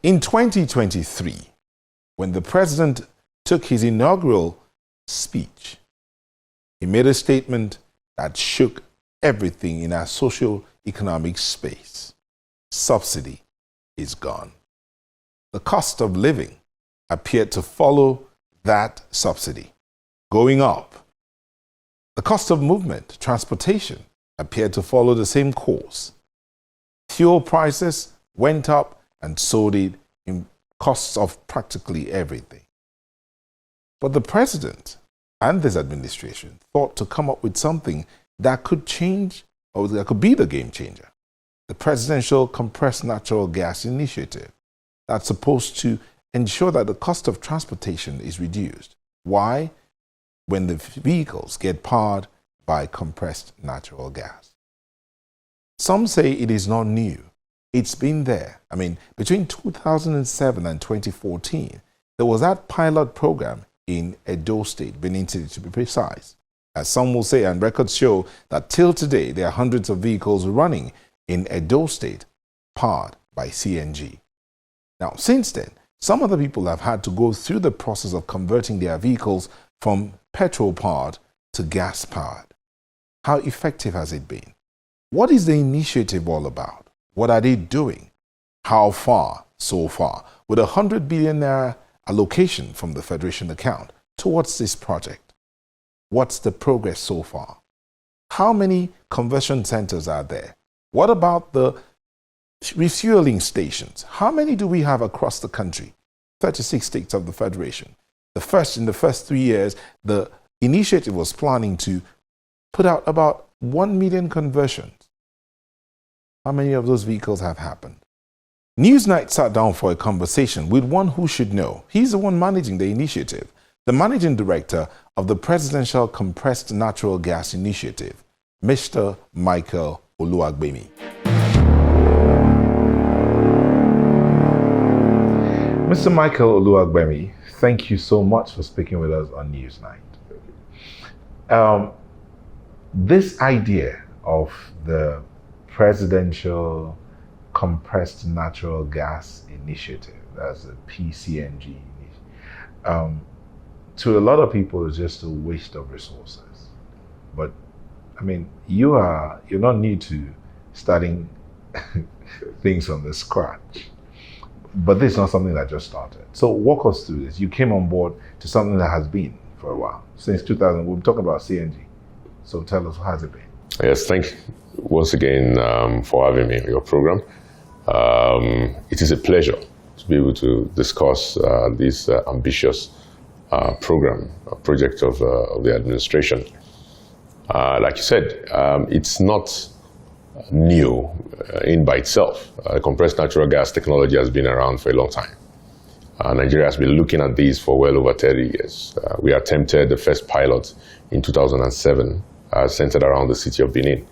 In 2023, when the president took his inaugural speech, he made a statement that shook everything in our socio-economic space. Subsidy is gone. The cost of living appeared to follow that subsidy, going up. The cost of movement, transportation, appeared to follow the same course. Fuel prices went up, and so did costs of practically everything. But the president and this administration thought to come up with something that could change, or that could be the game changer. The Presidential Compressed Natural Gas Initiative, that's supposed to ensure that the cost of transportation is reduced. Why? When the vehicles get powered by compressed natural gas. Some say it is not new. It's been there. I mean, between 2007 and 2014, there was that pilot program in Edo State, Benin City to be precise. As some will say, and records show that till today, there are hundreds of vehicles running in Edo State powered by CNG. Now, since then, some other people have had to go through the process of converting their vehicles from petrol-powered to gas-powered. How effective has it been? What is the initiative all about? What are they doing? How far so far? With 100 billion naira allocation from the Federation account towards this project, what's the progress so far? How many conversion centers are there? What about the refueling stations? How many do we have across the country? 36 states of the Federation. In the first 3 years, the initiative was planning to put out about 1 million conversions. How many of those vehicles have happened? Newsnight sat down for a conversation with one who should know. He's the one managing the initiative, the managing director of the Presidential Compressed Natural Gas Initiative, Mr. Michael Oluwagbemi. Mr. Michael Oluwagbemi, thank you so much for speaking with us on Newsnight. This idea of the Presidential Compressed Natural Gas Initiative, that's a PCNG, to a lot of people is just a waste of resources. But I mean, you're not new to starting things from the scratch. But this is not something that just started. So walk us through this. You came on board to something that has been for a while, since 2000. We're talking about CNG. So tell us, how has it been? Yes, thank you once again for having me on your program. It is a pleasure to be able to discuss this ambitious project of the administration. Like you said, it's not new in by itself. Compressed natural gas technology has been around for a long time. Nigeria has been looking at this for well over 30 years. We attempted the first pilot in 2007, centered around the city of Benin.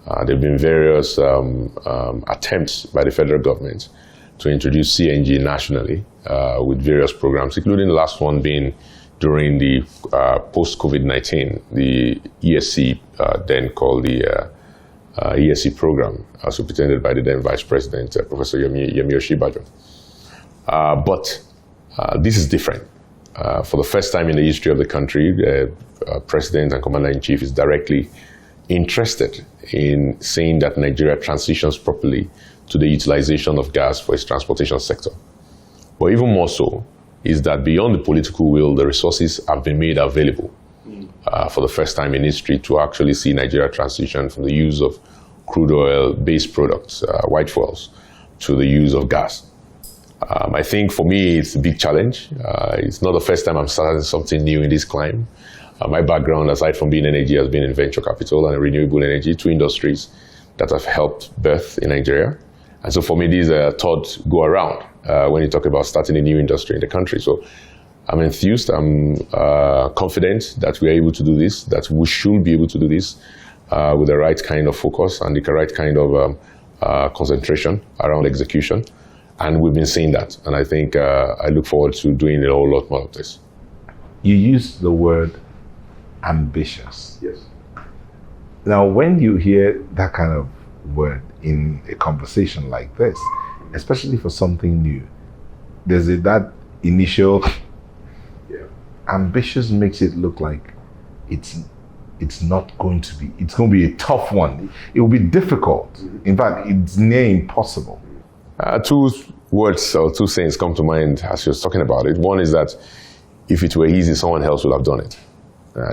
There have been various attempts by the federal government to introduce CNG nationally with various programs, including the last one being during the post-COVID-19, the ESC, then called the ESC program, superintended by the then Vice President, Professor Yemi Oshibajo. But this is different. For the first time in the history of the country, the President and Commander-in-Chief is directly interested in seeing that Nigeria transitions properly to the utilization of gas for its transportation sector. But even more so is that beyond the political will, the resources have been made available for the first time in history to actually see Nigeria transition from the use of crude oil-based products, white fuels, to the use of gas. I think for me, it's a big challenge. It's not the first time I'm starting something new in this climb. My background, aside from being energy, has been in venture capital and renewable energy, two industries that have helped birth in Nigeria. And so for me, these are third go around when you talk about starting a new industry in the country. So I'm enthused, I'm confident that we are able to do this, that we should be able to do this with the right kind of focus and the right kind of concentration around execution. And we've been seeing that. And I think I look forward to doing a whole lot more of this. You used the word ambitious. Yes. Now, when you hear that kind of word in a conversation like this, especially for something new, that initial ambitious makes it look like it's not going to be. It's going to be a tough one. It will be difficult. In fact, it's near impossible. Two words or two sayings come to mind as you're talking about it. One is that if it were easy, someone else would have done it.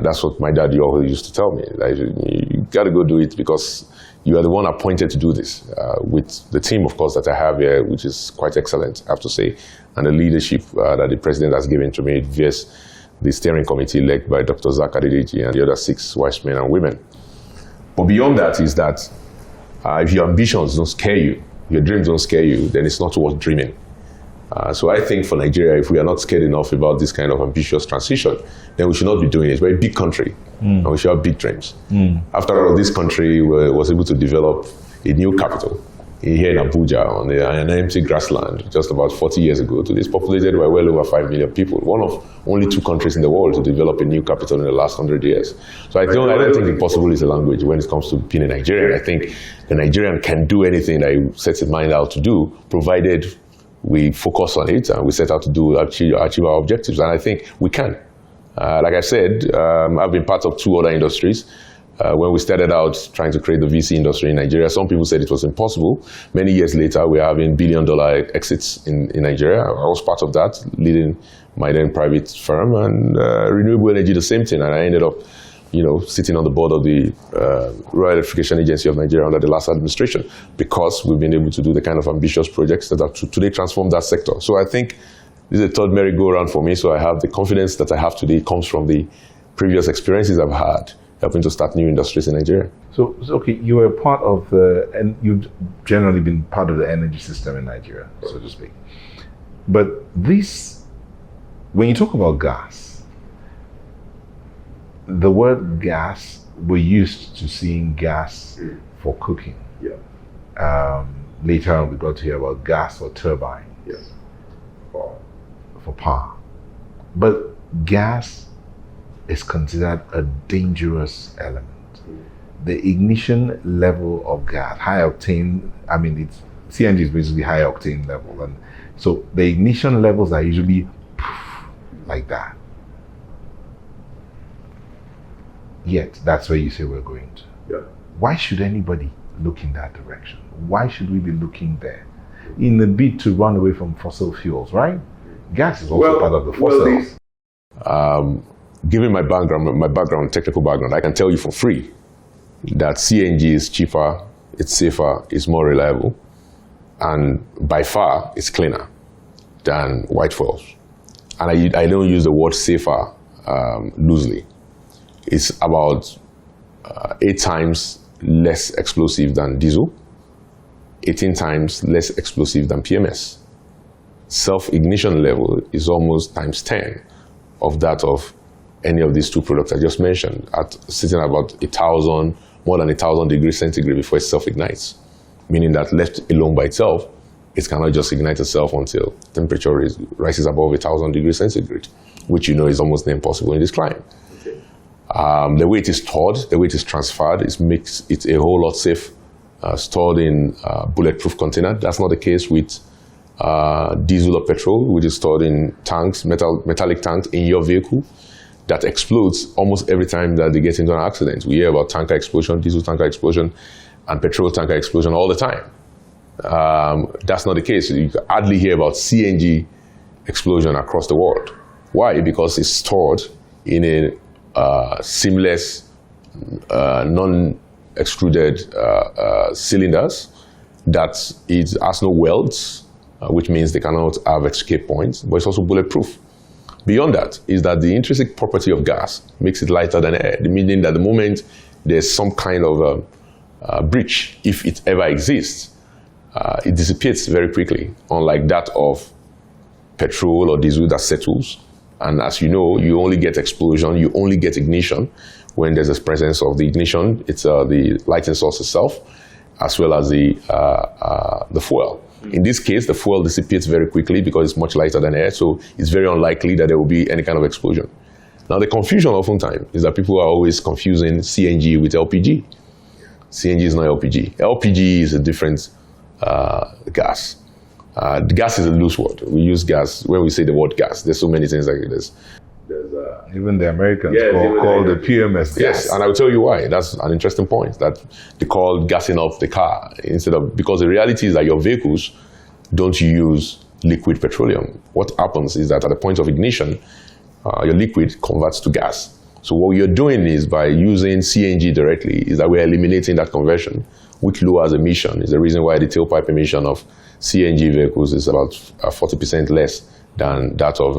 That's what my dad always used to tell me. Like, you got to go do it because you are the one appointed to do this. With the team, of course, that I have here, which is quite excellent, I have to say, and the leadership that the president has given to me via the steering committee led by Dr. Zach Adedeji and the other 6 wise men and women. But beyond that is that if your ambitions don't scare you, your dreams don't scare you, then it's not worth dreaming. So I think for Nigeria, if we are not scared enough about this kind of ambitious transition, then we should not be doing it. It's a very big country, and we should have big dreams. After all, this country was able to develop a new capital here in Abuja on an empty grassland just about 40 years ago. Today it's populated by well over 5 million people, one of only 2 countries in the world to develop a new capital in the last 100 years. So I don't think impossible is a language when it comes to being a Nigerian. I think the Nigerian can do anything that he sets his mind out to do, provided we focus on it and we set out to achieve our objectives. And I think we can. Like I said, I've been part of 2 other industries. When we started out trying to create the VC industry in Nigeria, some people said it was impossible. Many years later, we're having billion-dollar exits in Nigeria. I was part of that, leading my then private firm, and renewable energy, the same thing. And I ended up, sitting on the board of the Royal Electrification Agency of Nigeria under the last administration, because we've been able to do the kind of ambitious projects that have today transformed that sector. So I think this is a third merry-go-round for me. So I have the confidence that I have today comes from the previous experiences I've had helping to start new industries in Nigeria. So okay, you were part of and you've generally been part of the energy system in Nigeria, so to speak. But when you talk about gas, the word gas, we're used to seeing gas for cooking. Later on, we got to hear about gas for turbine, for power. But gas is considered a dangerous element. The ignition level of gas, high octane, CNG is basically high octane level. And so the ignition levels are usually like that. Yet, that's where you say we're going to. Why should anybody look in that direction? Why should we be looking there? In the bid to run away from fossil fuels, right? Gas is also part of the fossils. Given my background, technical background, I can tell you for free that CNG is cheaper, it's safer, it's more reliable, and by far it's cleaner than white fuels. And I don't use the word safer loosely. It's about 8 times less explosive than diesel, 18 times less explosive than PMS. Self-ignition level is almost times 10 of that of any of these 2 products I just mentioned, sitting about more than 1,000 degrees centigrade before it self-ignites, meaning that left alone by itself, it cannot just ignite itself until temperature rises above 1,000 degrees centigrade, which is almost impossible in this climate. The way it is stored, the way it is transferred, makes it a whole lot safe, stored in bulletproof container. That's not the case with diesel or petrol, which is stored in tanks, metallic tanks in your vehicle that explodes almost every time that they get into an accident. We hear about tanker explosion, diesel tanker explosion, and petrol tanker explosion all the time. That's not the case. You hardly hear about CNG explosion across the world. Why? Because it's stored in a seamless, non-extruded cylinders that it has no welds, which means they cannot have escape points, but it's also bulletproof. Beyond that is that the intrinsic property of gas makes it lighter than air, meaning that the moment there's some kind of breach, if it ever exists, it dissipates very quickly, unlike that of petrol or diesel that settles. And as you know, you only get explosion, you only get ignition when there's a presence of the ignition. It's the lighting source itself, as well as the fuel. In this case, the fuel dissipates very quickly because it's much lighter than air, so it's very unlikely that there will be any kind of explosion. Now, the confusion oftentimes is that people are always confusing CNG with LPG. CNG is not LPG. LPG is a different gas. Gas is a loose word. We use gas when we say the word gas. There's so many things like this. Even the Americans call the PMS gas. Yes, and I'll tell you why. That's an interesting point, that they call gassing up the car because the reality is that your vehicles don't use liquid petroleum. What happens is that at the point of ignition, your liquid converts to gas. So what you're doing is, by using CNG directly, is that we're eliminating that conversion, which lowers emission. Is the reason why the tailpipe emission of CNG vehicles is about 40% less than that of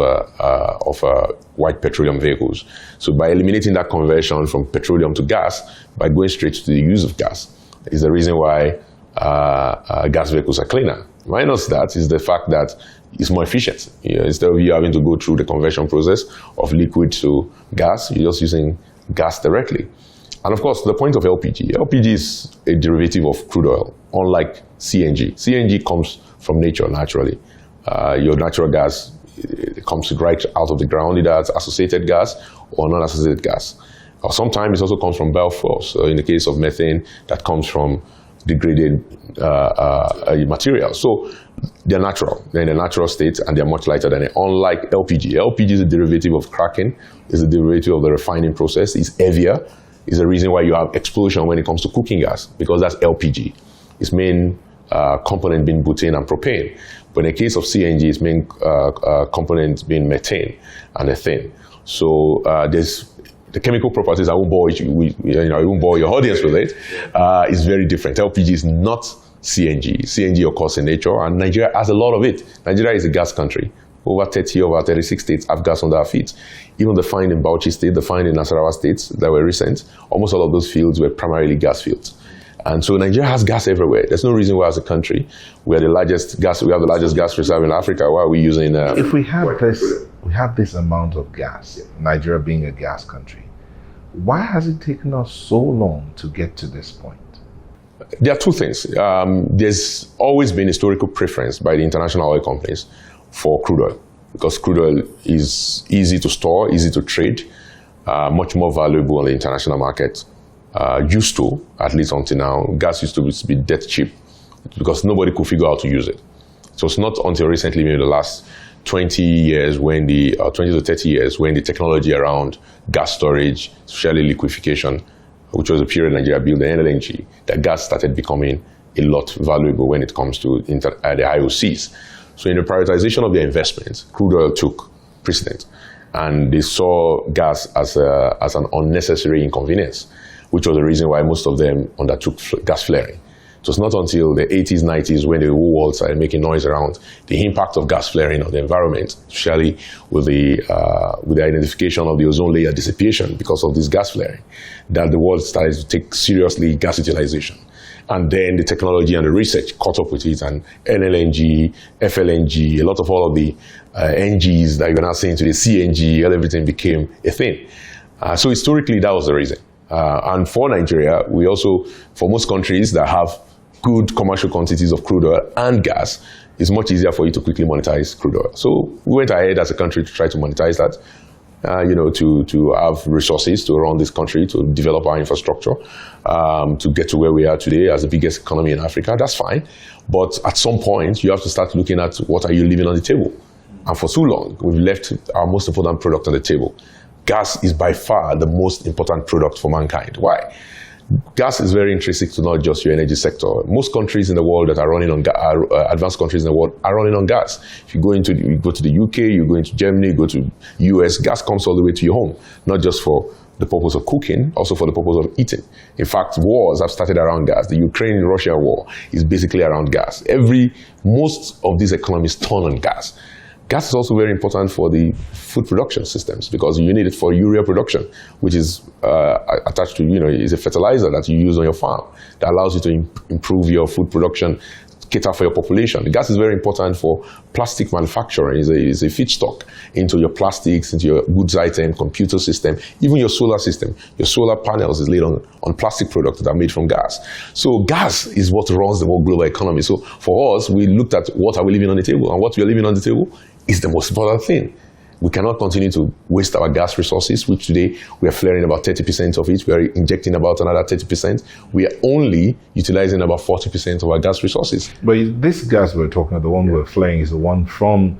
white petroleum vehicles. So by eliminating that conversion from petroleum to gas, by going straight to the use of gas, is the reason why gas vehicles are cleaner. Minus that is the fact that it's more efficient. Instead of you having to go through the conversion process of liquid to gas, you're just using gas directly. And of course, the point of LPG. LPG is a derivative of crude oil, unlike CNG. CNG comes from nature naturally. Your natural gas, it comes right out of the ground, either as associated gas or non-associated gas. Or sometimes it also comes from biofuels. So in the case of methane, that comes from degraded material. So they're natural. They're in a natural state, and they're much lighter than it. Unlike LPG. LPG is a derivative of cracking, is a derivative of the refining process. It's heavier. Is the reason why you have explosion when it comes to cooking gas, because that's LPG. Its main component being butane and propane. But in the case of CNG, its main component being methane and ethane. So there's the chemical properties. I won't bore I won't bore your audience with it. Is very different. LPG is not CNG. CNG occurs in nature, and Nigeria has a lot of it. Nigeria is a gas country. Over 30 of our 36 states have gas under our feet. Even the find in Bauchi State, the find in Nasarawa states that were recent, almost all of those fields were primarily gas fields. And so Nigeria has gas everywhere. There's no reason why, as a country, we have the largest gas reserve in Africa. Why are we using? If we have this amount of gas, Nigeria being a gas country, why has it taken us so long to get to this point? There are two things. There's always been historical preference by the international oil companies for crude oil, because crude oil is easy to store, easy to trade, much more valuable on the international market. Used to, at least until now, gas used to be dead cheap because nobody could figure out how to use it. So it's not until recently, maybe the last 20 years, 20 to 30 years, when the technology around gas storage, especially liquefaction, which was a period Nigeria built the LNG, that gas started becoming a lot valuable when it comes to the IOCs. So in the prioritization of their investments, crude oil took precedence, and they saw gas as an unnecessary inconvenience, which was the reason why most of them undertook gas flaring. It was not until the 80s, 90s, when the whole world started making noise around the impact of gas flaring on the environment, especially with the identification of the ozone layer dissipation because of this gas flaring, that the world started to take seriously gas utilization. And then the technology and the research caught up with it, and NLNG, FLNG, a lot of all of the NGs that you're now seeing today, CNG, everything became a thing. So historically, that was the reason. And for Nigeria, we also, for most countries that have good commercial quantities of crude oil and gas, it's much easier for you to quickly monetize crude oil. So we went ahead as a country to try to monetize that, to have resources to run this country, to develop our infrastructure, to get to where we are today as the biggest economy in Africa. That's fine. But at some point, you have to start looking at what are you leaving on the table. And for too long, we've left our most important product on the table. Gas is by far the most important product for mankind. Why? Gas is very intrinsic to not just your energy sector. Most countries in the world that are running on advanced countries in the world are running on gas. If you go to the UK, you go into Germany, you go to US, gas comes all the way to your home, not just for the purpose of cooking, also for the purpose of eating. In fact, wars have started around gas. The Ukraine-Russia war is basically around gas. Most of these economies turn on gas. Gas is also very important for the food production systems, because you need it for urea production, which is attached to, is a fertilizer that you use on your farm that allows you to improve your food production, cater for your population. The gas is very important for plastic manufacturing. It's a feedstock into your plastics, into your goods item, computer system, even your solar system. Your solar panels is laid on plastic products that are made from gas. So gas is what runs the whole global economy. So for us, we looked at what are we leaving on the table, and what we are leaving on the table is the most important thing. We cannot continue to waste our gas resources, which today we are flaring about 30% of it. We are injecting about another 30%. We are only utilizing about 40% of our gas resources. But this gas we're talking about, the one we're flaring, is the one from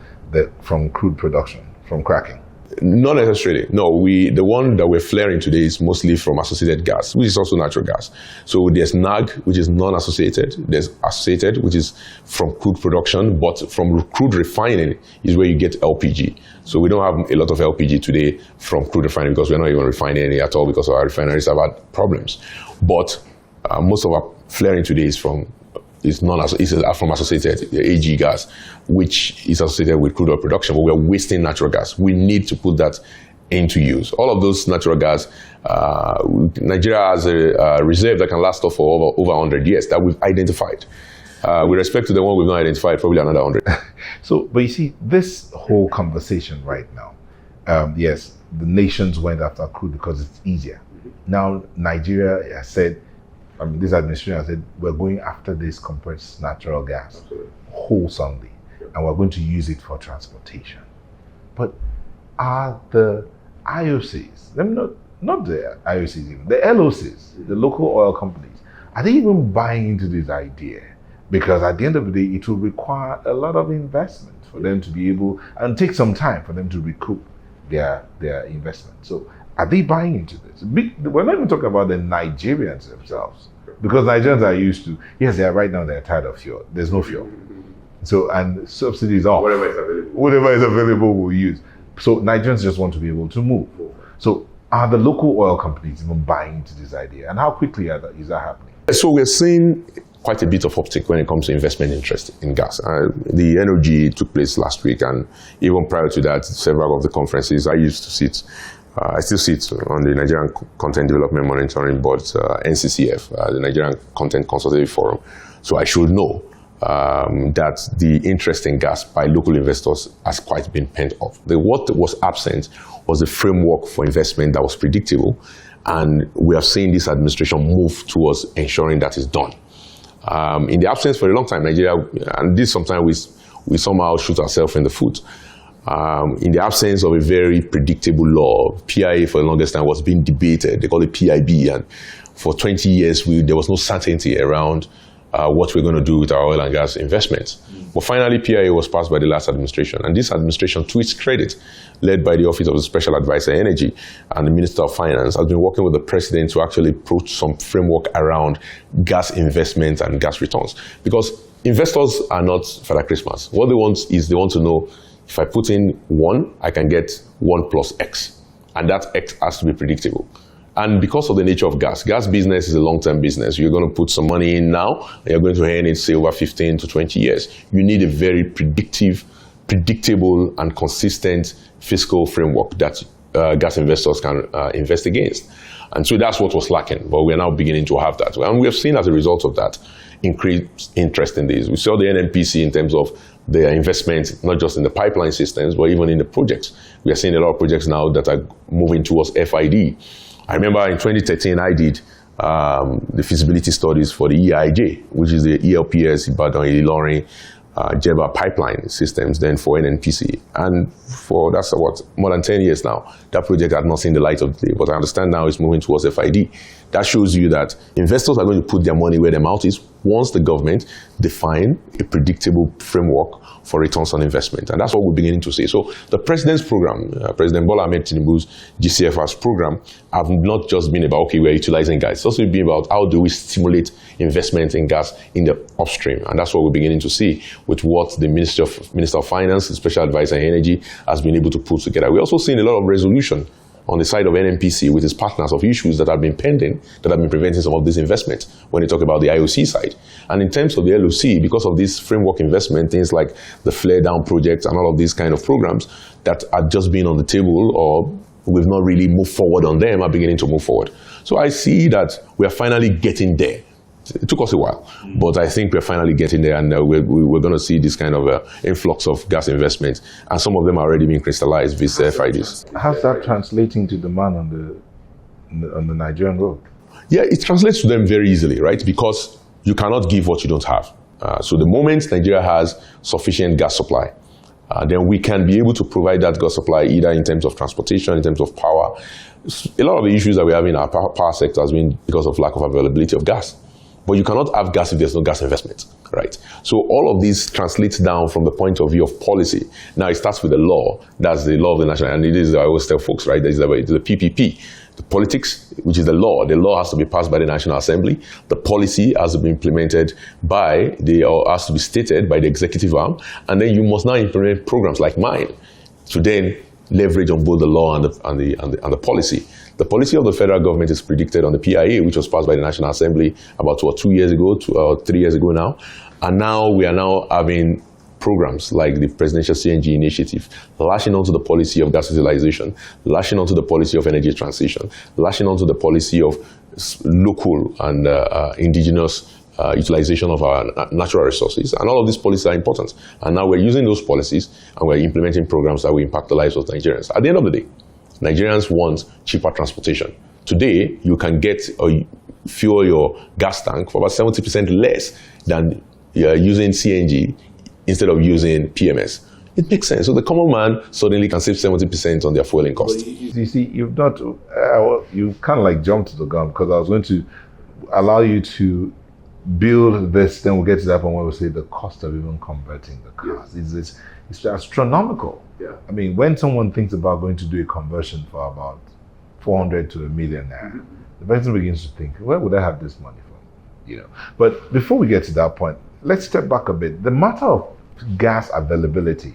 crude production, from cracking. Not necessarily. No, the one that we're flaring today is mostly from associated gas, which is also natural gas. So there's NAG, which is non-associated. There's associated, which is from crude production, but from crude refining is where you get LPG. So we don't have a lot of LPG today from crude refining because we're not even refining any at all because our refineries have had problems. But most of our flaring today is from associated AG gas, which is associated with crude oil production, but we're wasting natural gas. We need to put that into use. All of those natural gas, Nigeria has a reserve that can last us for over 100 years that we've identified. With respect to the one we've not identified, probably another 100. So, but you see, this whole conversation right now, yes, the nations went after crude because it's easier. Now, Nigeria has said, this administration has said, we're going after this compressed natural gas wholesomely, and we're going to use it for transportation. But are the IOCs, not the IOCs even, the LOCs, the local oil companies, are they even buying into this idea? Because at the end of the day, it will require a lot of investment for them to be able, and take some time for them to recoup their investment. So are they buying into this? We're not even talking about the Nigerians themselves, because Nigerians are used to, yes, right now they're tired of fuel. There's no fuel. So, and subsidies off. Whatever is available, we'll use. So Nigerians just want to be able to move. So are the local oil companies even buying into this idea? And how quickly is that happening? So we're seeing quite a bit of uptick when it comes to investment interest in gas. The NOG took place last week, and even prior to that, several of the conferences I used to sit. I still sit on the Nigerian Content Development Monitoring Board, NCCF, the Nigerian Content Consultative Forum. So I should know that the interest in gas by local investors has quite been pent up. What was absent was a framework for investment that was predictable, and we have seen this administration move towards ensuring that is done. In the absence for a long time, Nigeria, and this sometimes we somehow shoot ourselves in the foot. In the absence of a very predictable law, PIA for the longest time was being debated. They call it PIB, and for 20 years there was no certainty around what we're going to do with our oil and gas investments. But finally, PIA was passed by the last administration, and this administration, to its credit, led by the Office of the Special Advisor Energy and the Minister of Finance, has been working with the President to actually approach some framework around gas investments and gas returns. Because investors are not Father Christmas. What they want is they want to know, if I put in 1, I can get 1 plus X. And that X has to be predictable. And because of the nature of gas business is a long-term business. You're going to put some money in now, and you're going to earn it, say, over 15 to 20 years. You need a very predictable, and consistent fiscal framework that gas investors can invest against. And so that's what was lacking, but we're now beginning to have that. And we have seen as a result of that increased interest in this. We saw the NNPC in terms of their investment, not just in the pipeline systems, but even in the projects. We are seeing a lot of projects now that are moving towards FID. I remember in 2013, I did the feasibility studies for the EIJ, which is the ELPS, Ibadan, Ilorin, Jeba pipeline systems, then for NNPC. And for, more than 10 years now, that project had not seen the light of the day, but I understand now it's moving towards FID. That shows you that investors are going to put their money where their mouth is once the government define a predictable framework for returns on investment. And that's what we're beginning to see. So the President's program, President Bola Ahmed Tinubu's GCFR's program, have not just been about, okay, we're utilizing gas. It's also been about how do we stimulate investment in gas in the upstream. And that's what we're beginning to see with what the Minister of Finance, the Special Advisor Energy, has been able to put together. We're also seeing a lot of resolution on the side of NNPC with its partners of issues that have been pending, that have been preventing some of this investment when you talk about the IOC side. And in terms of the LOC, because of this framework investment, things like the flare down projects and all of these kind of programs that are just being on the table or we've not really moved forward on them are beginning to move forward. So I see that we are finally getting there. It took us a while, but I think we're finally getting there, and we're going to see this kind of influx of gas investment, and some of them are already being crystallized with FIDs. How's that translating to demand on the Nigerian road? Yeah, it translates to them very easily, right? Because you cannot give what you don't have. So the moment Nigeria has sufficient gas supply, then we can be able to provide that gas supply either in terms of transportation, in terms of power. A lot of the issues that we have in our power sector has been because of lack of availability of gas. But you cannot have gas if there's no gas investment, right? So all of this translates down from the point of view of policy. Now it starts with the law. That's the law of the national, and it is, I always tell folks, right, it's the PPP. The politics, which is the law has to be passed by the National Assembly. The policy has to be implemented or has to be stated by the executive arm. And then you must now implement programs like mine to then leverage on both the law and the policy. The policy of the federal government is predicted on the PIA, which was passed by the National Assembly about 2 years ago, 3 years ago now. And now we are now having programs like the Presidential CNG Initiative, lashing onto the policy of gas utilization, lashing onto the policy of energy transition, lashing onto the policy of local and indigenous utilization of our natural resources. And all of these policies are important. And now we're using those policies and we're implementing programs that will impact the lives of Nigerians. At the end of the day, Nigerians want cheaper transportation. Today, you can get or fuel your gas tank for about 70% less than using CNG instead of using PMS. It makes sense. So the common man suddenly can save 70% on their fueling cost. You see, you've not, you kind of like jumped to the gun, because I was going to allow you to build this, then we'll get to that point where we'll say the cost of even converting the cars. Yes. It's astronomical. Yeah. I mean, when someone thinks about going to do a conversion for about 400 to a million naira, the person begins to think, where would I have this money from? But before we get to that point, let's step back a bit. The matter of gas availability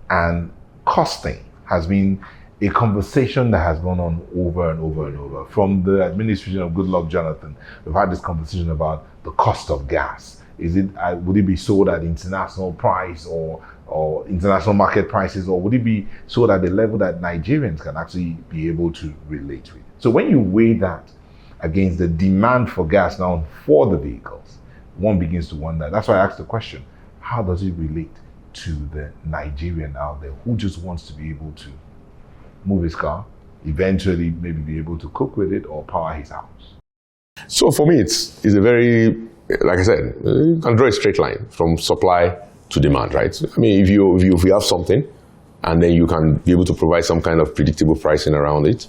and costing has been a conversation that has gone on over and over and over. From the administration of Goodluck Jonathan, we've had this conversation about the cost of gas. Would it be sold at international price or international market prices, or would it be sold at the level that Nigerians can actually be able to relate with? So when you weigh that against the demand for gas now for the vehicles, one begins to wonder. That's why I asked the question, how does it relate to the Nigerian out there who just wants to be able to move his car, eventually maybe be able to cook with it or power his house? So for me, it's a very, like I said, you can draw a straight line from supply to demand, right? I mean, if you have something and then you can be able to provide some kind of predictable pricing around it,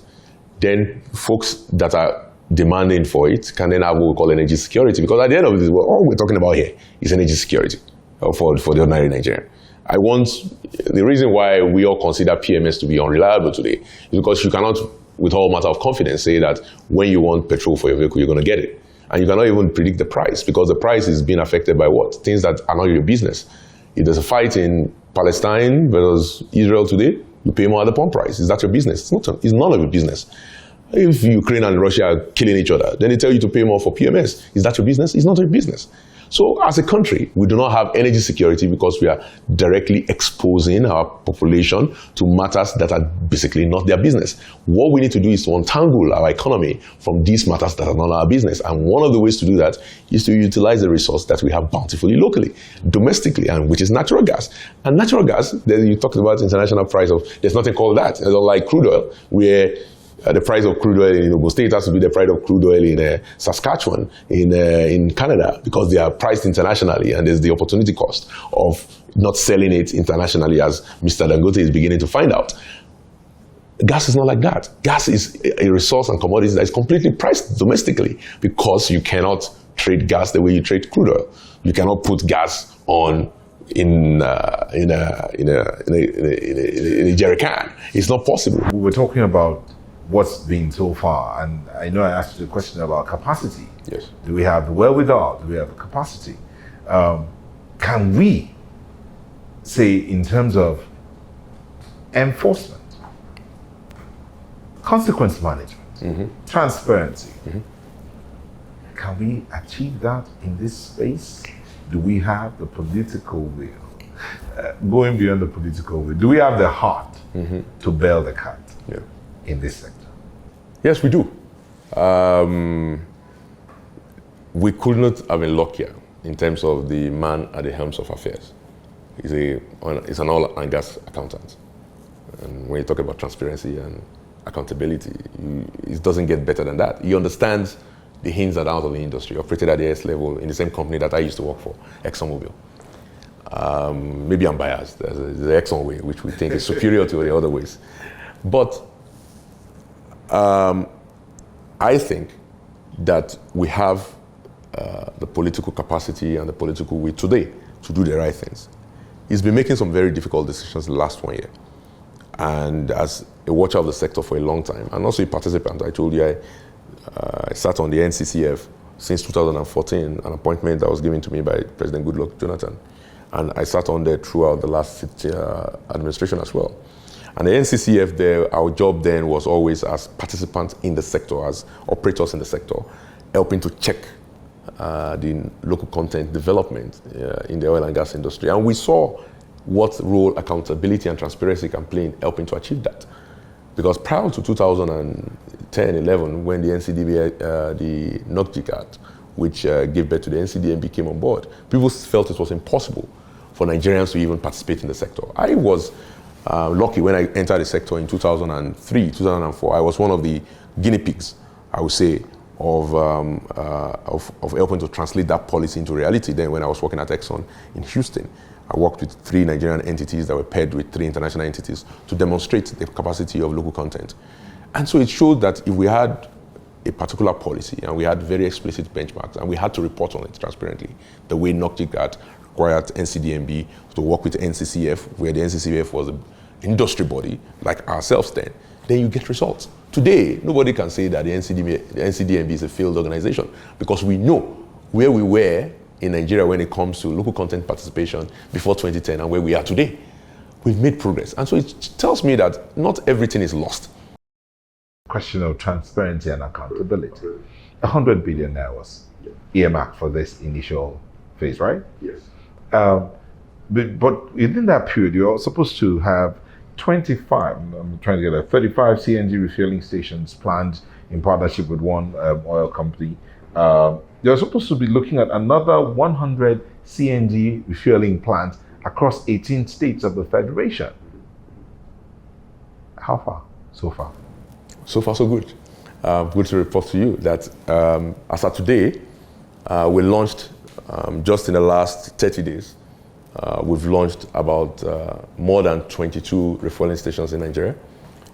then folks that are demanding for it can then have what we call energy security. Because at the end of this, all we're talking about here is energy security for the ordinary Nigerian. The reason why we all consider PMS to be unreliable today is because you cannot, with all matter of confidence, say that when you want petrol for your vehicle, you're going to get it. And you cannot even predict the price, because the price is being affected by what? Things that are not your business. If there's a fight in Palestine versus Israel today, you pay more at the pump price. Is that your business? It's none of your business. If Ukraine and Russia are killing each other, then they tell you to pay more for PMS. Is that your business? It's not your business. So as a country, we do not have energy security because we are directly exposing our population to matters that are basically not their business. What we need to do is to untangle our economy from these matters that are not our business. And one of the ways to do that is to utilize the resource that we have bountifully locally, domestically, and which is natural gas. And natural gas, you talked about international price of, there's nothing called that. It's not like crude oil, where the price of crude oil in Ogun State has to be the price of crude oil in Saskatchewan, in Canada, because they are priced internationally, and there's the opportunity cost of not selling it internationally, as Mr. Dangote is beginning to find out. Gas is not like that. Gas is a resource and commodity that is completely priced domestically, because you cannot trade gas the way you trade crude oil. You cannot put gas on in a jerry can. It's not possible. We were talking about what's been so far, and I know I asked you the question about capacity. Yes. Do we have the wherewithal? Do we have the capacity? Can we say, in terms of enforcement, consequence management, transparency, can we achieve that in this space? Do we have the political will? Going beyond the political will, do we have the heart to bail the cat in this sector? Yes, we do. We could not have been luckier in terms of the man at the helms of affairs. He's an oil and gas accountant. And when you talk about transparency and accountability, it doesn't get better than that. He understands the ins and outs of the industry, operated at the highest level in the same company that I used to work for, ExxonMobil. Maybe I'm biased. There's the Exxon way, which we think is superior to the other ways. But I think that we have the political capacity and the political will today to do the right things. He's been making some very difficult decisions the last 1 year. And as a watcher of the sector for a long time, and also a participant, I told you I sat on the NCCF since 2014, an appointment that was given to me by President Goodluck Jonathan. And I sat on there throughout the last administration as well. And the NCCF there, our job then was always as participants in the sector, as operators in the sector, helping to check the local content development in the oil and gas industry. And we saw what role accountability and transparency can play in helping to achieve that. Because prior to 2010-11, when the NCDB, the NOCGIC Act, which gave birth to the NCDMB, came on board, people felt it was impossible for Nigerians to even participate in the sector. I was lucky when I entered the sector in 2003, 2004. I was one of the guinea pigs, I would say, of helping to translate that policy into reality. Then when I was working at Exxon in Houston, I worked with 3 Nigerian entities that were paired with 3 international entities to demonstrate the capacity of local content. And so it showed that if we had a particular policy and we had very explicit benchmarks and we had to report on it transparently, the way NOCGIC Act required NCDMB to work with NCCF, where the NCCF was an industry body like ourselves then you get results. Today, nobody can say that the NCDMB is a failed organization because we know where we were in Nigeria when it comes to local content participation before 2010 and where we are today. We've made progress. And so it tells me that not everything is lost. Question of transparency and accountability. 100 billion naira was earmarked for this initial phase, right? Yes. But within that period, you're supposed to have 35 CNG refueling stations planned in partnership with one oil company. You're supposed to be looking at another 100 CNG refueling plants across 18 states of the Federation. How far so far? So far, so good. Good to report to you that as of today, we launched just in the last 30 days, we've launched about more than 22 refueling stations in Nigeria.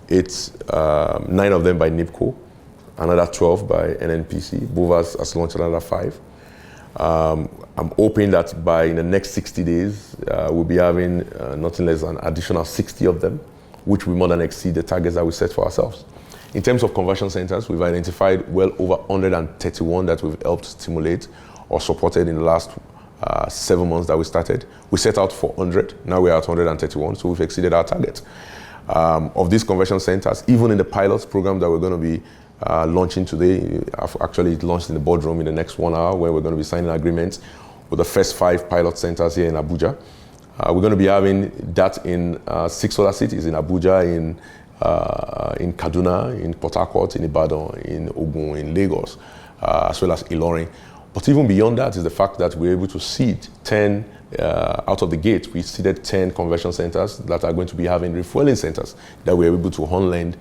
It's 9 of them by NIPCO, another 12 by NNPC. Bovas has launched another 5. I'm hoping that by in the next 60 days, we'll be having nothing less than additional 60 of them, which will more than exceed the targets that we set for ourselves. In terms of conversion centers, we've identified well over 131 that we've helped stimulate or supported in the last 7 months that we started. We set out for 100, now we're at 131, so we've exceeded our target. Of these conversion centers, even in the pilots program that we're going to be launching today, actually launched in the boardroom in the next 1 hour, where we're going to be signing agreements with the first 5 pilot centers here in Abuja. We're going to be having that in 6 other cities, in Abuja, in Kaduna, in Port Harcourt, in Ibadan, in Ogun, in Lagos, as well as Ilorin. But even beyond that is the fact that we're able to seed 10, out of the gate, we seeded 10 conversion centers that are going to be having refueling centers that we're able to on-lend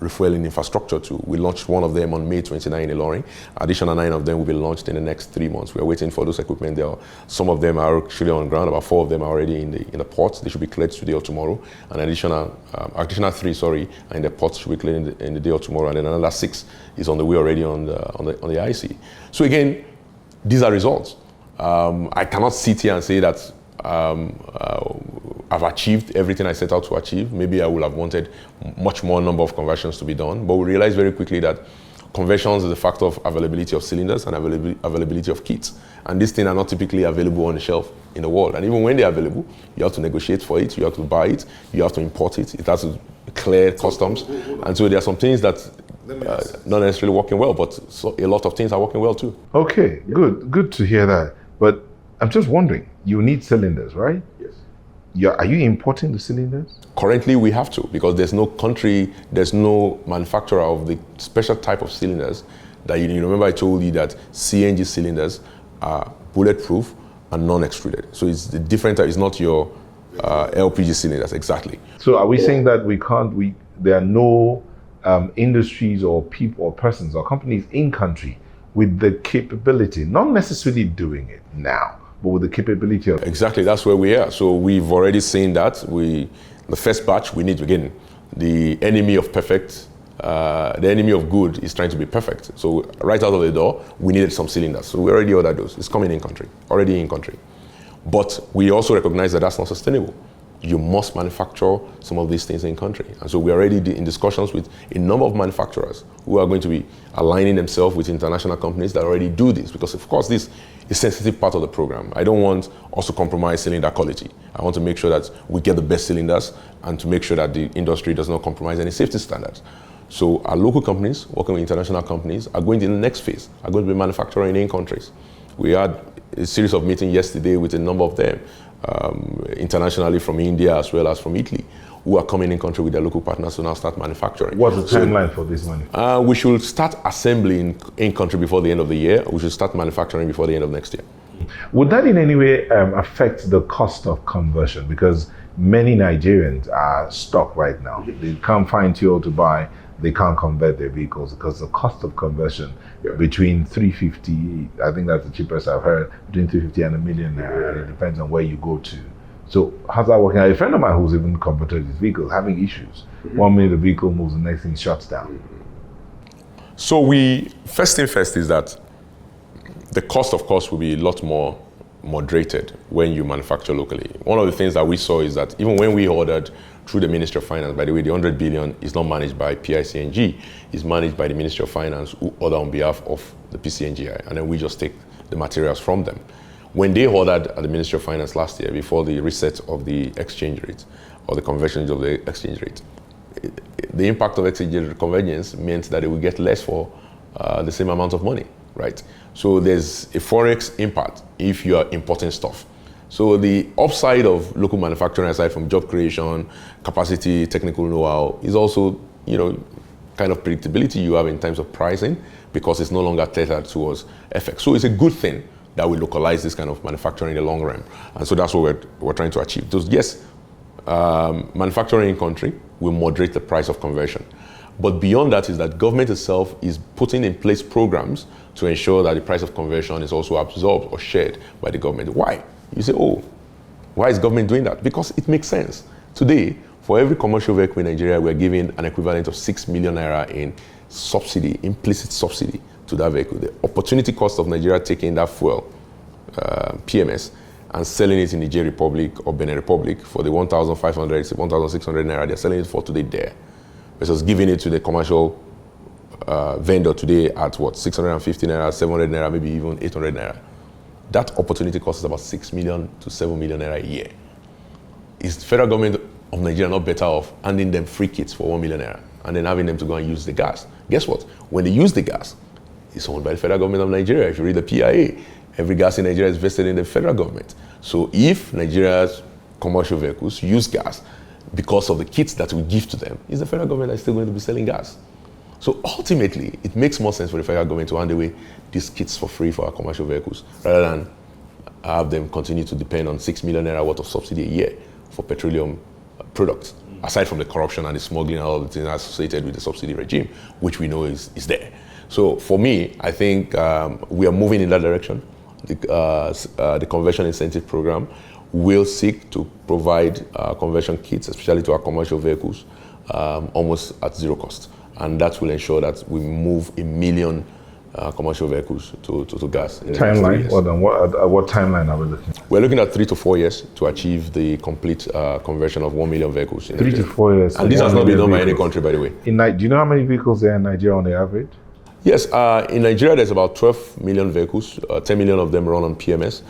refueling infrastructure to. We launched one of them on May 29 in Ilorin. Additional 9 of them will be launched in the next 3 months. We are waiting for those equipment there. Some of them are actually on ground. About 4 of them are already in the port. They should be cleared today or tomorrow. And additional 3, are in the port, should be cleared in the day or tomorrow. And then another 6 is on the way already on the IC. So again, these are results. I cannot sit here and say that I've achieved everything I set out to achieve. Maybe I would have wanted much more number of conversions to be done, but we realized very quickly that conversions is a factor of availability of cylinders and availability of kits. And these things are not typically available on the shelf in the world. And even when they're available, you have to negotiate for it, you have to buy it, you have to import it, it has to clear customs. And so there are some things that not necessarily working well, but a lot of things are working well too. Okay, good to hear that. But I'm just wondering, you need cylinders, right? Yes. Are you importing the cylinders? Currently, we have to, because there's no country, there's no manufacturer of the special type of cylinders that you remember I told you that CNG cylinders are bulletproof and non-extruded. So it's the different type, it's not your LPG cylinders, exactly. So are we saying that there are no industries or people or persons or companies in country with the capability, not necessarily doing it now, but with the capability of... Exactly, that's where we are. So we've already seen that. The first batch, we need, again, the enemy of perfect, the enemy of good is trying to be perfect. So right out of the door, we needed some cylinders. So we already ordered those. It's coming in country, already in country. But we also recognize that that's not sustainable. You must manufacture some of these things in country. And so we're already in discussions with a number of manufacturers who are going to be aligning themselves with international companies that already do this, because of course this is a sensitive part of the program. I don't want us to compromise cylinder quality. I want to make sure that we get the best cylinders and to make sure that the industry does not compromise any safety standards. So our local companies, working with international companies, are going to the next phase, are going to be manufacturing in countries. We had a series of meetings yesterday with a number of them, internationally from India as well as from Italy, who are coming in country with their local partners to now start manufacturing. What's the timeline for this manufacturing? We should start assembling in country before the end of the year. We should start manufacturing before the end of next year. Would that in any way affect the cost of conversion? Because many Nigerians are stuck right now. They can't find fuel to buy. They can't convert their vehicles because the cost of conversion between 350, I think that's the cheapest I've heard, between 350 and $1 million, and it depends on where you go to. So how's that working out? A friend of mine who's even converted his vehicle having issues. 1 minute the vehicle moves, the next thing shuts down. So first thing first is that the cost, of course, will be a lot more moderated when you manufacture locally. One of the things that we saw is that even when we ordered through the Ministry of Finance, by the way, the 100 billion is not managed by PICNG, it's managed by the Ministry of Finance, who order on behalf of the PCNGI, and then we just take the materials from them. When they ordered at the Ministry of Finance last year, before the reset of the exchange rate, or the conversion of the exchange rate, the impact of exchange rate convergence meant that they would get less for the same amount of money, right? So there's a forex impact if you are importing stuff. So the upside of local manufacturing, aside from job creation, capacity, technical know-how, is also, kind of predictability you have in terms of pricing, because it's no longer tethered towards FX. So it's a good thing that we localize this kind of manufacturing in the long run. And so that's what we're trying to achieve. Yes, manufacturing in country will moderate the price of conversion. But beyond that is that government itself is putting in place programs to ensure that the price of conversion is also absorbed or shared by the government. Why? You say, why is government doing that? Because it makes sense. Today, for every commercial vehicle in Nigeria, we're giving an equivalent of 6 million naira in subsidy, implicit subsidy to that vehicle. The opportunity cost of Nigeria taking that fuel, PMS, and selling it in Niger Republic or Benin Republic for the 1,500, 1,600 naira they're selling it for today there, versus giving it to the commercial vendor today at 650 naira, 700 naira, maybe even 800 naira. That opportunity cost is about 6 million to 7 million naira a year. Is the federal government of Nigeria not better off handing them free kits for 1 million naira and then having them to go and use the gas? Guess what? When they use the gas, it's owned by the federal government of Nigeria. If you read the PIA, every gas in Nigeria is vested in the federal government. So if Nigeria's commercial vehicles use gas because of the kits that we give to them, is the federal government that's still going to be selling gas? So ultimately, it makes more sense for the federal government to hand away these kits for free for our commercial vehicles, rather than have them continue to depend on 6 million naira worth of subsidy a year for petroleum products, aside from the corruption and the smuggling and all the things associated with the subsidy regime, which we know is there. So for me, I think we are moving in that direction. The conversion incentive program will seek to provide conversion kits, especially to our commercial vehicles, almost at zero cost. And that will ensure that we move 1 million commercial vehicles to gas. Timeline? What timeline are we looking at? We're looking at 3 to 4 years to achieve the complete conversion of 1 million vehicles. 3 to 4 years. And this has not been done by any country, by the way. Do you know how many vehicles there are in Nigeria on the average? Yes, in Nigeria there's about 12 million vehicles. 10 million of them run on PMS.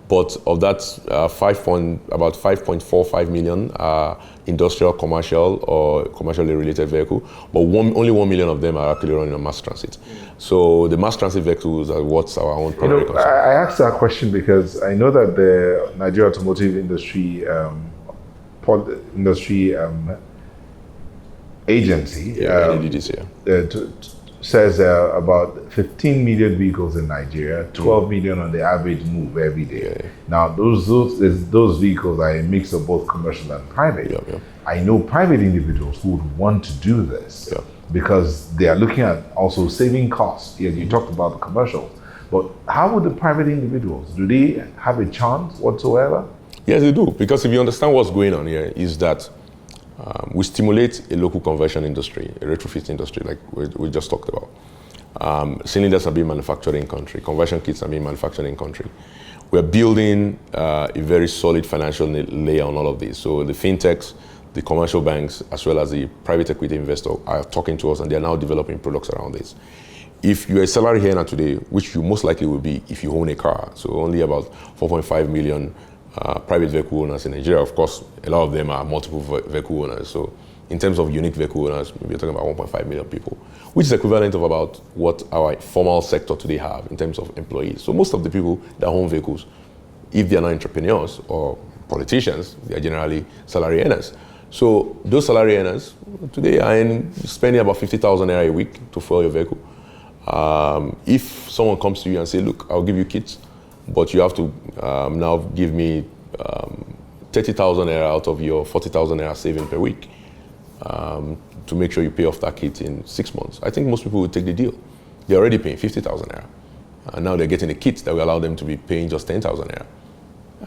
But of that, about 5.45 million are industrial, commercial, or commercially related vehicle. But only 1 million of them are actually running on mass transit. So the mass transit vehicles are what's our own primary concern. I asked that question because I know that the Nigeria automotive industry agency says about 15 million vehicles in Nigeria, 12 million on the average move every day. Yeah. Now, those vehicles are a mix of both commercial and private. Yeah. I know private individuals who would want to do this because they are looking at also saving costs. Yeah, you talked about the commercials, But how would the private individuals, do they have a chance whatsoever? Yes, they do. Because if you understand what's going on here, is that we stimulate a local conversion industry, a retrofit industry, like we just talked about. Cylinders are being manufactured in country. Conversion kits are being manufactured in country. We're building a very solid financial layer on all of these. So the fintechs, the commercial banks, as well as the private equity investor are talking to us, and they are now developing products around this. If you're a salary earner today, which you most likely will be if you own a car, so only about 4.5 million private vehicle owners in Nigeria. Of course, a lot of them are multiple vehicle owners. So in terms of unique vehicle owners, we're talking about 1.5 million people, which is equivalent of about what our formal sector today have in terms of employees. So most of the people that own vehicles, if they're not entrepreneurs or politicians, they're generally salary earners. So those salary earners today are spending about 50,000 naira a week to fuel your vehicle. If someone comes to you and say, look, I'll give you kits, but you have to now give me 30,000 naira out of your 40,000 naira saving per week to make sure you pay off that kit in 6 months. I think most people would take the deal. They're already paying 50,000 naira. And now they're getting a kit that will allow them to be paying just 10,000 naira.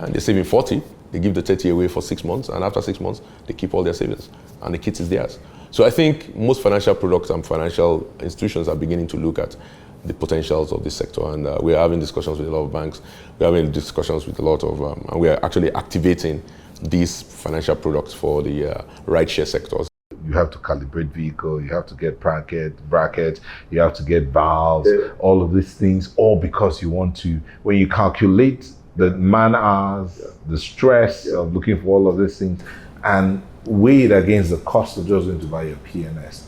And they're saving 40, they give the 30 away for 6 months, and after 6 months, they keep all their savings, and the kit is theirs. So I think most financial products and financial institutions are beginning to look at the potentials of this sector, and we're having discussions with a lot of banks, we're having discussions with a lot of, and we are actually activating these financial products for the rideshare sectors. You have to calibrate vehicle, you have to get brackets, you have to get valves, all of these things, all because you want to, when you calculate the man hours, the stress of looking for all of these things, and weigh it against the cost of just going to buy your PMS.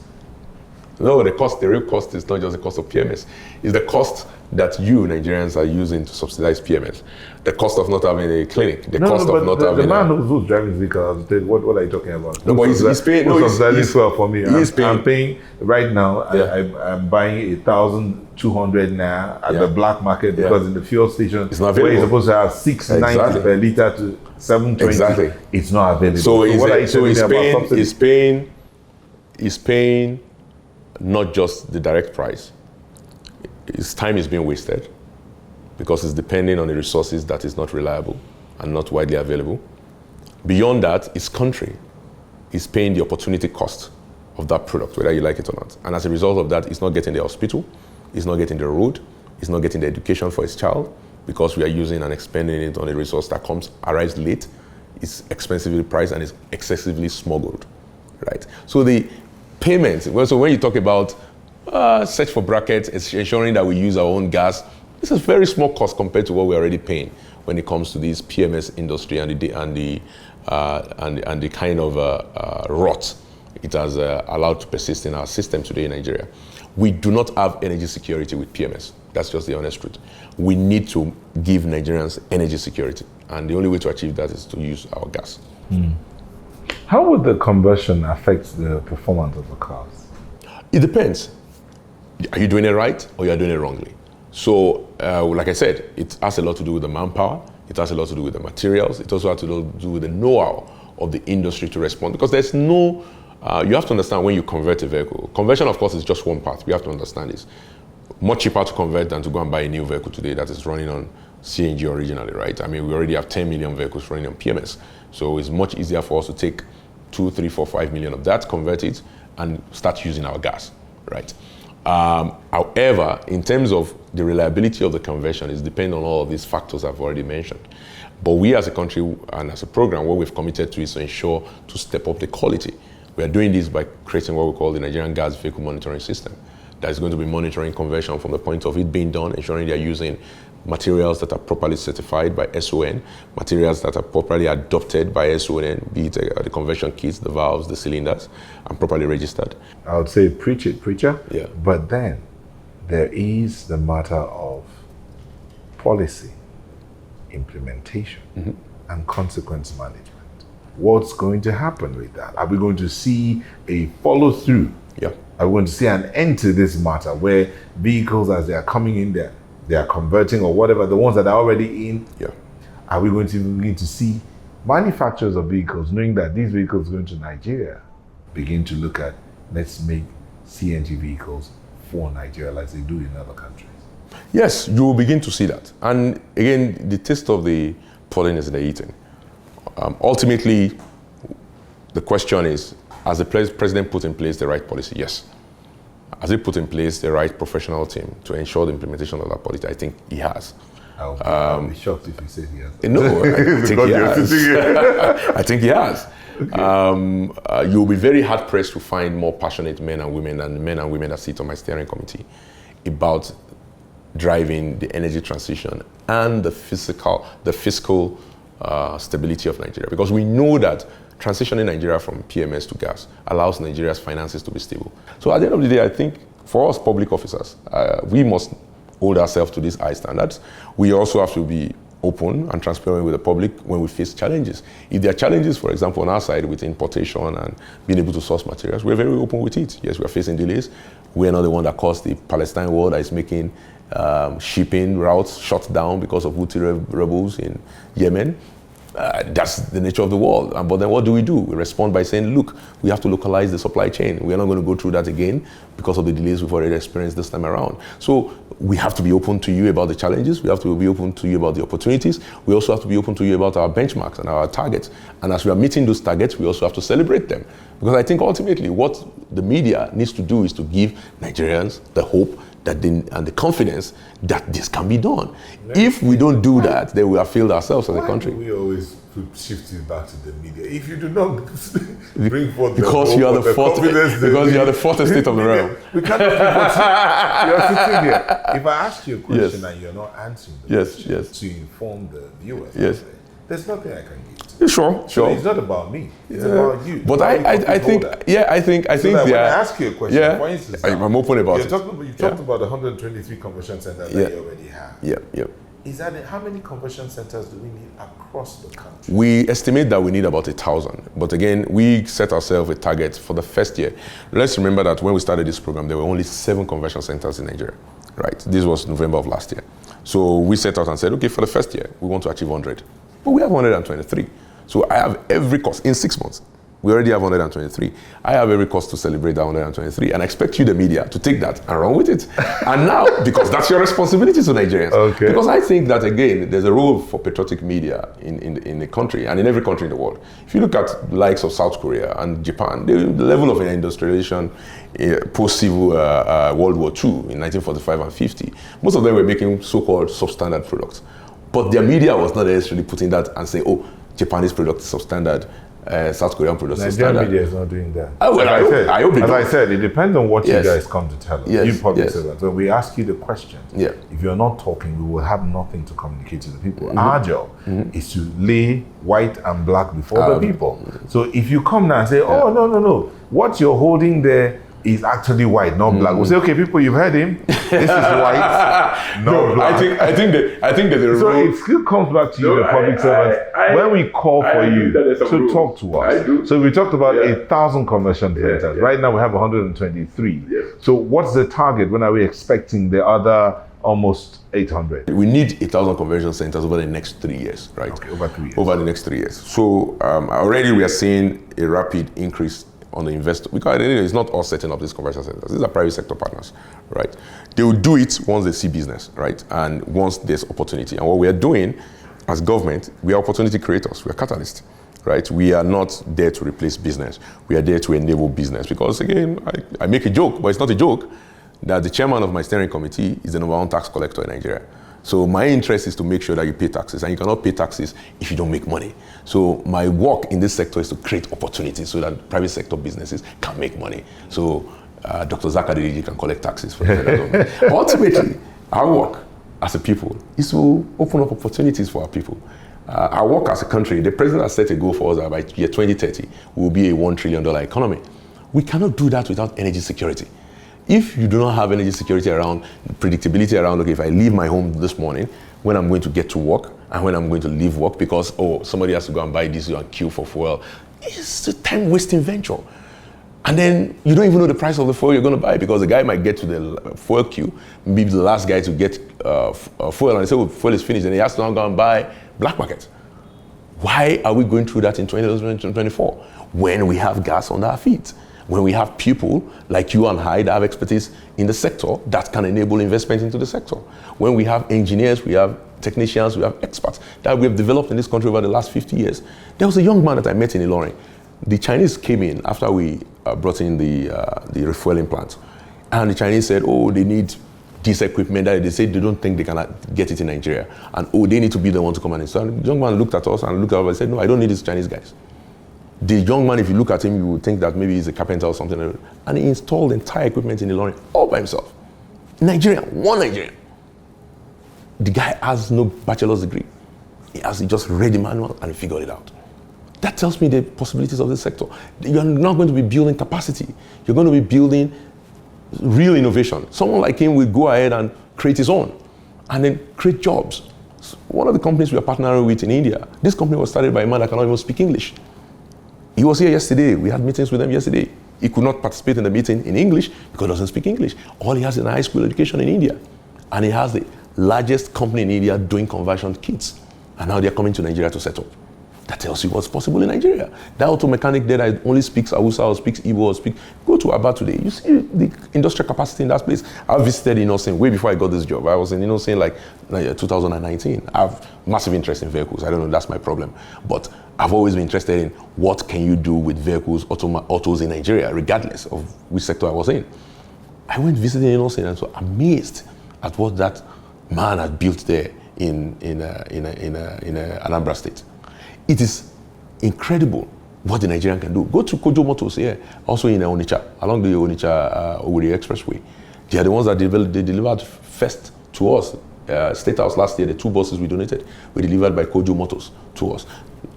No, the real cost is not just the cost of PMS. It's the cost that you Nigerians are using to subsidize PMS. The cost of not having a clinic. The cost of not having the man who's driving his vehicle, what are you talking about? No, but he's paying. No, he's for me. I'm paying right now. Yeah. I'm buying 1,200 naira at the black market because in the fuel station it's not where available. you're supposed to have 690 per liter to 720. Exactly. It's not available. So he's paying not just the direct price. His time is being wasted because it's depending on the resources that is not reliable and not widely available. Beyond that, his country is paying the opportunity cost of that product, whether you like it or not. And as a result of that, he's not getting the hospital, he's not getting the road, he's not getting the education for his child because we are using and expending it on a resource that arrives late, it's expensively priced, and is excessively smuggled, right? So the payments, so when you talk about search for brackets, it's ensuring that we use our own gas, this is very small cost compared to what we're already paying when it comes to this PMS industry and the kind of rot it has allowed to persist in our system today in Nigeria. We do not have energy security with PMS. That's just the honest truth. We need to give Nigerians energy security, and the only way to achieve that is to use our gas. How would the conversion affect the performance of the cars? It depends. Are you doing it right or you are doing it wrongly? So, like I said, it has a lot to do with the manpower. It has a lot to do with the materials. It also has to do with the know-how of the industry to respond. Because there's no, you have to understand when you convert a vehicle. Conversion, of course, is just one part. We have to understand this. Much cheaper to convert than to go and buy a new vehicle today that is running on CNG originally, right? I mean, we already have 10 million vehicles running on PMS. So it's much easier for us to take 2, 3, 4, 5 million of that, convert it, and start using our gas, right? However, in terms of the reliability of the conversion, is dependent on all of these factors I've already mentioned. But we as a country and as a program, what we've committed to is to ensure to step up the quality. We are doing this by creating what we call the Nigerian Gas Vehicle Monitoring System. That is going to be monitoring conversion from the point of it being done, ensuring they are using materials that are properly certified by SON, materials that are properly adopted by SON, be it the conversion kits, the valves, the cylinders, and properly registered. I would say preach it, preacher. Yeah. But then there is the matter of policy, implementation, and consequence management. What's going to happen with that? Are we going to see a follow through? Yeah. Are we going to see an end to this matter where vehicles, as they are coming in there, they are converting or whatever, the ones that are already in? Yeah. Are we going to begin to see manufacturers of vehicles, knowing that these vehicles going to Nigeria, begin to look at, let's make CNG vehicles for Nigeria like they do in other countries? Yes, you will begin to see that. And again, the taste of the pudding is in the eating. Ultimately, the question is, has the president put in place the right policy? Yes. Has he put in place the right professional team to ensure the implementation of that policy? I think he has. I'll be shocked if you say he has. No, I think he has. I think he has. You'll be very hard pressed to find more passionate men and women than the men and women that sit on my steering committee about driving the energy transition and the fiscal stability of Nigeria. Because we know that transitioning Nigeria from PMS to gas allows Nigeria's finances to be stable. So at the end of the day, I think for us public officers, we must hold ourselves to these high standards. We also have to be open and transparent with the public when we face challenges. If there are challenges, for example, on our side with importation and being able to source materials, we're very open with it. Yes, we are facing delays. We're not the one that caused the Palestine war that is making shipping routes shut down because of Houthi rebels in Yemen. That's the nature of the world. But then what do? We respond by saying, look, we have to localize the supply chain. We're not going to go through that again because of the delays we've already experienced this time around. So we have to be open to you about the challenges. We have to be open to you about the opportunities. We also have to be open to you about our benchmarks and our targets. And as we are meeting those targets, we also have to celebrate them. Because I think ultimately what the media needs to do is to give Nigerians the hope that and the confidence that this can be done. If we don't do that, then we have failed ourselves as a country. We always shift it back to the media. If you do not bring forth because you are the fourth estate of the realm. We cannot bring what you are sitting here. If I ask you a question and you're not answering the question to inform the viewers, there's nothing I can give. Sure. So it's not about me. It's about you. But I think when I ask you a question, for instance, I'm open about it. You talked about the 123 conversion centers that you already have. Yeah. Is that how many conversion centers do we need across the country? We estimate that we need about 1,000. But again, we set ourselves a target for the first year. Let's remember that when we started this program, there were only 7 conversion centers in Nigeria. Right? This was November of last year. So we set out and said, okay, for the first year, we want to achieve 100. But we have 123. So I have every cause in 6 months. We already have 123. I have every cause to celebrate that 123, and I expect you, the media, to take that and run with it. And now, because that's your responsibility to Nigerians. Okay. Because I think that, again, there's a role for patriotic media in the country and in every country in the world. If you look at the likes of South Korea and Japan, the level of industrialization post-civil World War II in 1945 and 50, most of them were making so-called substandard products. But their media was not necessarily putting that and saying, oh, Japanese product is substandard, South Korean product is substandard. Nigerian media is not doing that. I hope as I said, it depends on what you guys come to tell us. Yes. You public servants. When we ask you the question, if you're not talking, we will have nothing to communicate to the people. Our job is to lay white and black before the people. So if you come now and say, oh, no, what you're holding there is actually white, not black. We'll say, okay, people, you've heard him. This is white, not black. I think that the so it still comes back to you, the public servants, when we call for you to talk to us. So we talked about 1,000 conversion centers. Right now we have 123. So what's the target? When are we expecting the other almost 800? We need 1,000 conversion centers over the next 3 years, right? Okay, over 3 years. Over the next 3 years. So already we are seeing a rapid increase on the investor, because it's not us setting up these conversion centers. These are private sector partners, right? They will do it once they see business, right? And once there's opportunity. And what we are doing as government, we are opportunity creators. We are catalysts, right? We are not there to replace business. We are there to enable business. Because again, I make a joke, but it's not a joke, that the chairman of my steering committee is the #1 tax collector in Nigeria. So my interest is to make sure that you pay taxes, and you cannot pay taxes if you don't make money. So my work in this sector is to create opportunities so that private sector businesses can make money. So Dr. Zakadiji can collect taxes for the federal government. Ultimately, our work as a people is to open up opportunities for our people. Our work as a country, the president has set a goal for us that by year 2030, we will be a $1 trillion economy. We cannot do that without energy security. If you do not have energy security around, predictability around, okay, if I leave my home this morning, when I'm going to get to work and when I'm going to leave work because, somebody has to go and buy diesel and queue for fuel, it's a time-wasting venture. And then you don't even know the price of the fuel you're going to buy because the guy might get to the fuel queue, maybe the last guy to get fuel, and they say, fuel is finished, and he has to now go and buy black market. Why are we going through that in 2024 when we have gas on our feet? When we have people like you and I that have expertise in the sector that can enable investment into the sector. When we have engineers, we have technicians, we have experts that we have developed in this country over the last 50 years. There was a young man that I met in Ilorin. The Chinese came in after we brought in the refueling plant. And the Chinese said, oh, they need this equipment. That they said they don't think they can get it in Nigeria. And oh, they need to be the one to come and install. The young man looked at us and looked at us and said, no, I don't need these Chinese guys. The young man, if you look at him, you would think that maybe he's a carpenter or something. And he installed entire equipment in Ilorin all by himself. Nigerian, one Nigerian. The guy has no bachelor's degree. He just read the manual and figured it out. That tells me the possibilities of this sector. You're not going to be building capacity. You're going to be building real innovation. Someone like him will go ahead and create his own and then create jobs. One of the companies we are partnering with in India, this company was started by a man that cannot even speak English. He was here yesterday. We had meetings with him yesterday. He could not participate in the meeting in English because he doesn't speak English. All he has is a high school education in India. And he has the largest company in India doing conversion kits. And now they're coming to Nigeria to set up. That tells you what's possible in Nigeria. That auto mechanic there that only speaks Hausa or speaks Igbo or speaks, go to Aba today. You see the industrial capacity in that place. I visited Innocent way before I got this job. I was in Innocent like 2019. I have massive interest in vehicles. I don't know, that's my problem. But I've always been interested in what can you do with vehicles, autos in Nigeria, regardless of which sector I was in. I went visiting Innocent and so amazed at what that man had built there in Anambra State. It is incredible what the Nigerian can do. Go to Kojo Motors here, also in Onitsha, along the Onitsha-Owerri Expressway. They are the ones that they delivered first to us. State House last year, the 2 buses we donated were delivered by Kojo Motors to us.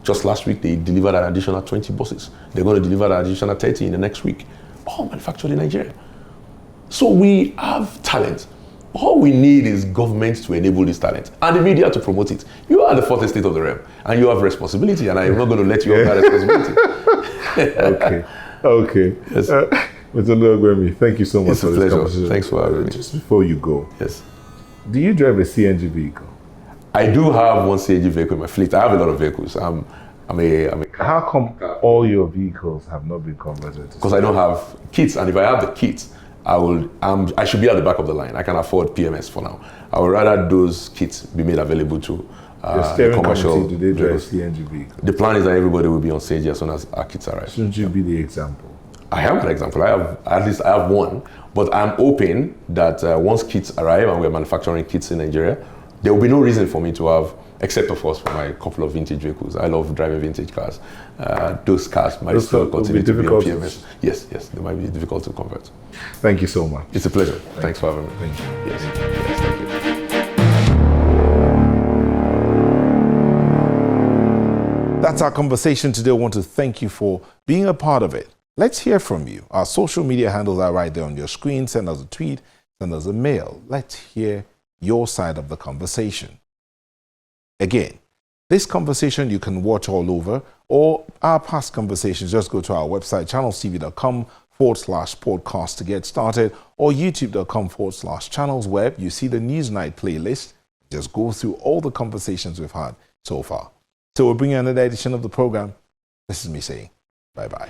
Just last week, they delivered an additional 20 buses. They're going to deliver an additional 30 in the next week. All manufactured in Nigeria. So we have talent. All we need is government to enable this talent and the media to promote it. You are the fourth estate of the realm and you have responsibility, and I'm not going to let you off that responsibility. Okay. Yes. Mr. Oluwagbemi, thank you so much It's for a this pleasure. conversation. Thanks for having me. Just before you go, Yes. do you drive a CNG vehicle? I do have one CNG vehicle in my fleet. I have a lot of vehicles. I'm a How come all your vehicles have not been converted to because I don't have kits, and if I have the kits, I should be at the back of the line. I can afford PMS for now. I would rather those kits be made available to your steering commercial committee, do they drive vehicles. CNG vehicles? The plan is that everybody will be on CNG as soon as our kits arrive. Shouldn't you be the example? I am an example. I have one, but I'm hoping that once kits arrive and we're manufacturing kits in Nigeria, there will be no reason for me to have, except of course for my couple of vintage vehicles. I love driving vintage cars. Those cars might still continue to be on PMS. Yes, they might be difficult to convert. Thank you so much. It's a pleasure. Thanks for having me. Thank you. Yes, thank you. That's our conversation today. I want to thank you for being a part of it. Let's hear from you. Our social media handles are right there on your screen. Send us a tweet, send us a mail. Let's hear your side of the conversation. Again, this conversation you can watch all over, or our past conversations. Just go to our website, channelstv.com/podcast to get started, or youtube.com/channelsweb. You see the Newsnight playlist. Just go through all the conversations we've had so far. So we'll bring you another edition of the program. This is me saying bye-bye.